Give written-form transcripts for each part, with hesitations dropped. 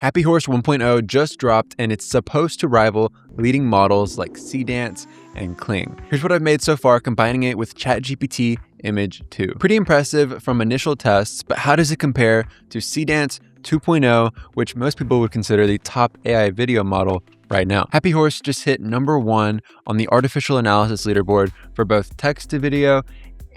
Happy Horse 1.0 just dropped and it's supposed to rival leading models like Seedance and Kling. Here's what I've made so far combining it with ChatGPT Image 2. Pretty impressive from initial tests, but how does it compare to Seedance 2.0, which most people would consider the top AI video model right now? Happy Horse just hit #1 on the artificial analysis leaderboard for both text to video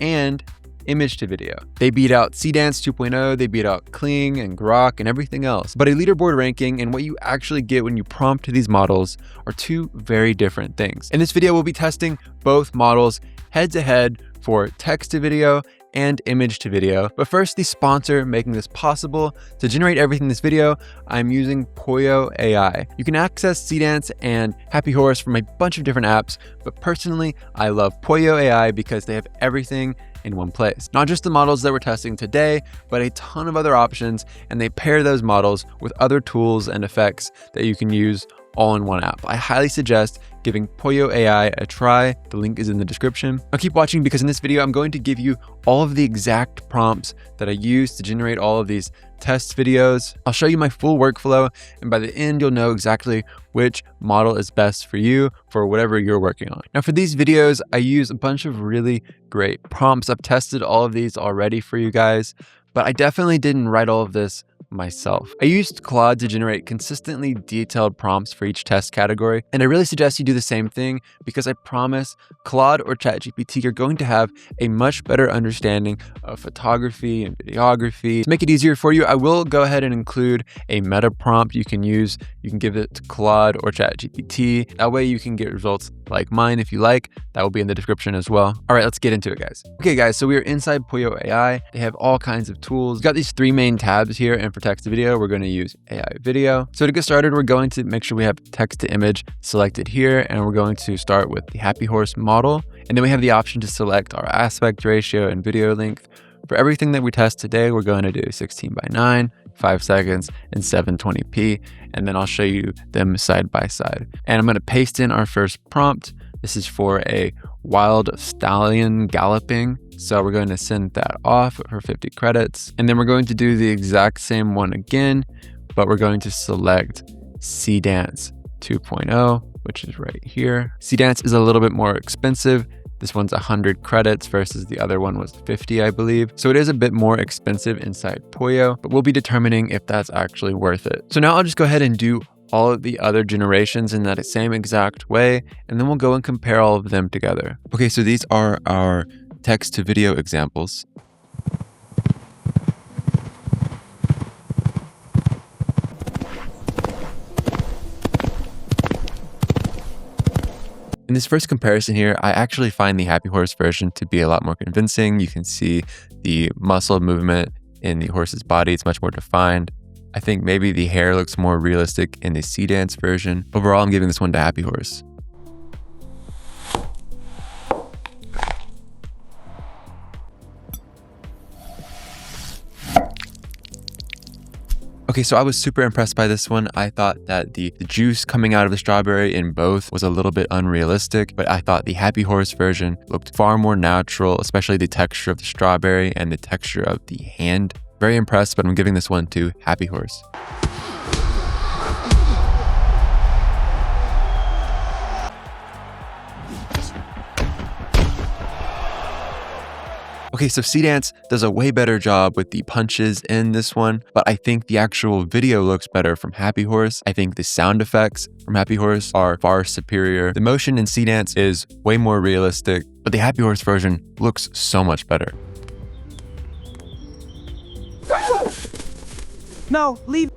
and image to video. They beat out Seedance 2.0, they beat out Kling and Grok and everything else. But a leaderboard ranking and what you actually get when you prompt these models are two very different things. In this video, we'll be testing both models head to head for text to video and image to video. But first, the sponsor making this possible. To generate everything in this video, I'm using Pollo AI. You can access Seedance and Happy Horse from a bunch of different apps, but personally, I love Pollo AI because they have everything in one place. Not just the models that we're testing today, but a ton of other options, and they pair those models with other tools and effects that you can use all in one app. I highly suggest giving Pollo AI a try. The link is in the description. Now keep watching because in this video, I'm going to give you all of the exact prompts that I use to generate all of these test videos. I'll show you my full workflow, and by the end, you'll know exactly which model is best for you for whatever you're working on. Now for these videos, I use a bunch of really great prompts. I've tested all of these already for you guys, but I definitely didn't write all of this myself. I used Claude to generate consistently detailed prompts for each test category, and I really suggest you do the same thing because I promise Claude or ChatGPT are going to have a much better understanding of photography and videography. To make it easier for you, I will go ahead and include a meta prompt you can use. You can give it to Claude or ChatGPT. That way you can get results like mine if you like. That will be in the description as well. All right, let's get into it, guys. Okay, guys, so we are inside Pollo AI. They have all kinds of tools. We've got these three main tabs here, and for text to video, we're going to use AI video. So to get started, we're going to make sure we have text to image selected here, and we're going to start with the Happy Horse model. And then we have the option to select our aspect ratio and video length. For everything that we test today, we're going to do 16:9, 5 seconds, and 720p. And then I'll show you them side by side. And I'm going to paste in our first prompt. This is for a wild stallion galloping. So we're going to send that off for 50 credits. And then we're going to do the exact same one again, but we're going to select Seedance 2.0, which is right here. Seedance is a little bit more expensive. This one's 100 credits versus the other one was 50, I believe. So it is a bit more expensive inside Pollo, but we'll be determining if that's actually worth it. So now I'll just go ahead and do all of the other generations in that same exact way, and then we'll go and compare all of them together. Okay, so these are our text to video examples. In this first comparison here, I actually find the Happy Horse version to be a lot more convincing. You can see the muscle movement in the horse's body. It's much more defined. I think maybe the hair looks more realistic in the Seedance version. Overall, I'm giving this one to Happy Horse. Okay, so I was super impressed by this one. I thought that the juice coming out of the strawberry in both was a little bit unrealistic, but I thought the Happy Horse version looked far more natural, especially the texture of the strawberry and the texture of the hand. Very impressed, but I'm giving this one to Happy Horse. Okay, so Seedance does a way better job with the punches in this one, but I think the actual video looks better from Happy Horse. I think the sound effects from Happy Horse are far superior. The motion in Seedance is way more realistic, but the Happy Horse version looks so much better. No, leave.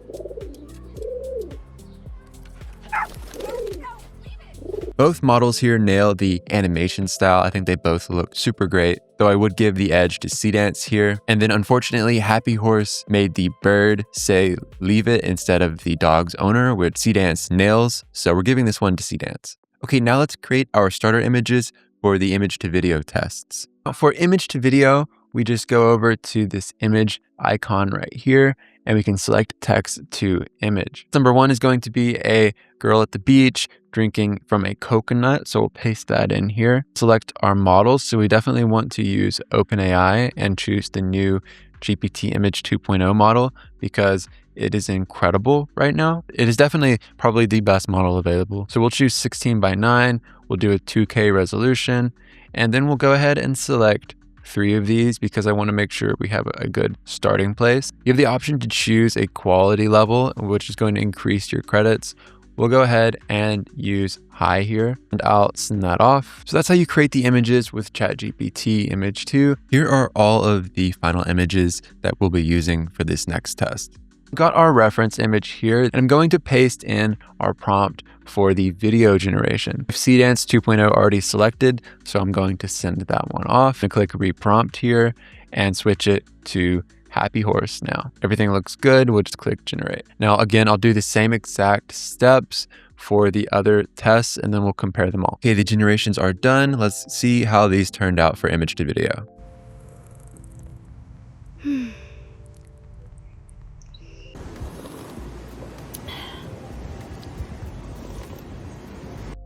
Both models here nail the animation style. I think they both look super great, though I would give the edge to Seedance here. And then unfortunately, Happy Horse made the bird say leave it instead of the dog's owner, which Seedance nails. So we're giving this one to Seedance. Okay, now let's create our starter images for the image to video tests. For image to video, we just go over to this image icon right here, and we can select text to image. Number one is going to be a girl at the beach drinking from a coconut. So we'll paste that in here. Select our models. So we definitely want to use OpenAI and choose the new GPT Image 2.0 model because it is incredible right now. It is definitely probably the best model available. So we'll choose 16:9. We'll do a 2K resolution, and then we'll go ahead and select 3 of these because I want to make sure we have a good starting place. You have the option to choose a quality level, which is going to increase your credits. We'll go ahead and use high here, and I'll send that off. So that's how you create the images with ChatGPT Image 2. Here are all of the final images that we'll be using for this next test. We've got our reference image here, and I'm going to paste in our prompt for the video generation. Seedance 2.0 already selected, so I'm going to send that one off and click reprompt here and switch it to Happy Horse now. Everything looks good. We'll just click generate. Now, again, I'll do the same exact steps for the other tests, and then we'll compare them all. Okay, the generations are done. Let's see how these turned out for image to video.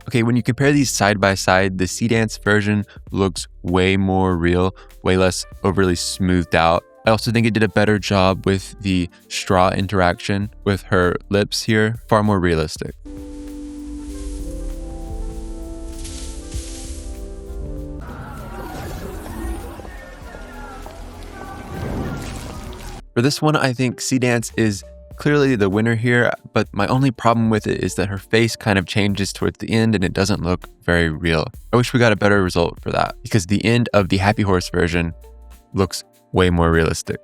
Okay, when you compare these side by side, the Seedance version looks way more real, way less overly smoothed out. I also think it did a better job with the straw interaction with her lips here, far more realistic. For this one, I think Seedance is clearly the winner here, but my only problem with it is that her face kind of changes towards the end and it doesn't look very real. I wish we got a better result for that because the end of the Happy Horse version looks way more realistic.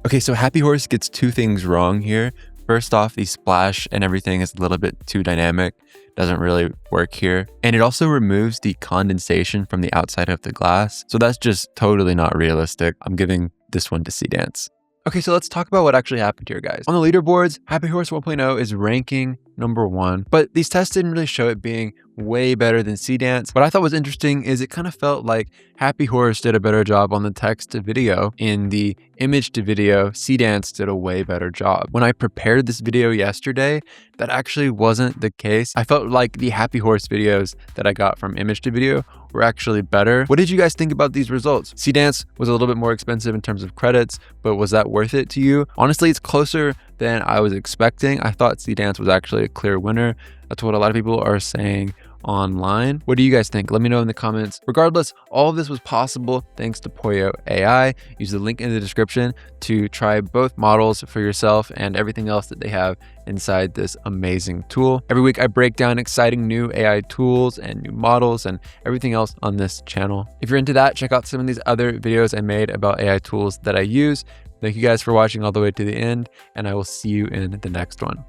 Okay, so Happy Horse gets 2 things wrong here. First off, the splash and everything is a little bit too dynamic. Doesn't really work here. And it also removes the condensation from the outside of the glass. So that's just totally not realistic. I'm giving this one to Seedance. Okay, so let's talk about what actually happened here, guys. On the leaderboards, Happy Horse 1.0 is ranking number 1, but these tests didn't really show it being way better than Seedance. What I thought was interesting is it kind of felt like Happy Horse did a better job on the text to video. In the image to video, Seedance did a way better job. When I prepared this video yesterday, that actually wasn't the case. I felt like the Happy Horse videos that I got from image to video were actually better. What did you guys think about these results? Seedance was a little bit more expensive in terms of credits, but was that worth it to you? Honestly, it's closer than I was expecting. I thought Seedance was actually a clear winner. That's what a lot of people are saying online. What do you guys think? Let me know in the comments. Regardless, all of this was possible thanks to Pollo AI. Use the link in the description to try both models for yourself and everything else that they have inside this amazing tool. Every week I break down exciting new AI tools and new models and everything else on this channel. If you're into that, check out some of these other videos I made about AI tools that I use. Thank you guys for watching all the way to the end, and I will see you in the next one.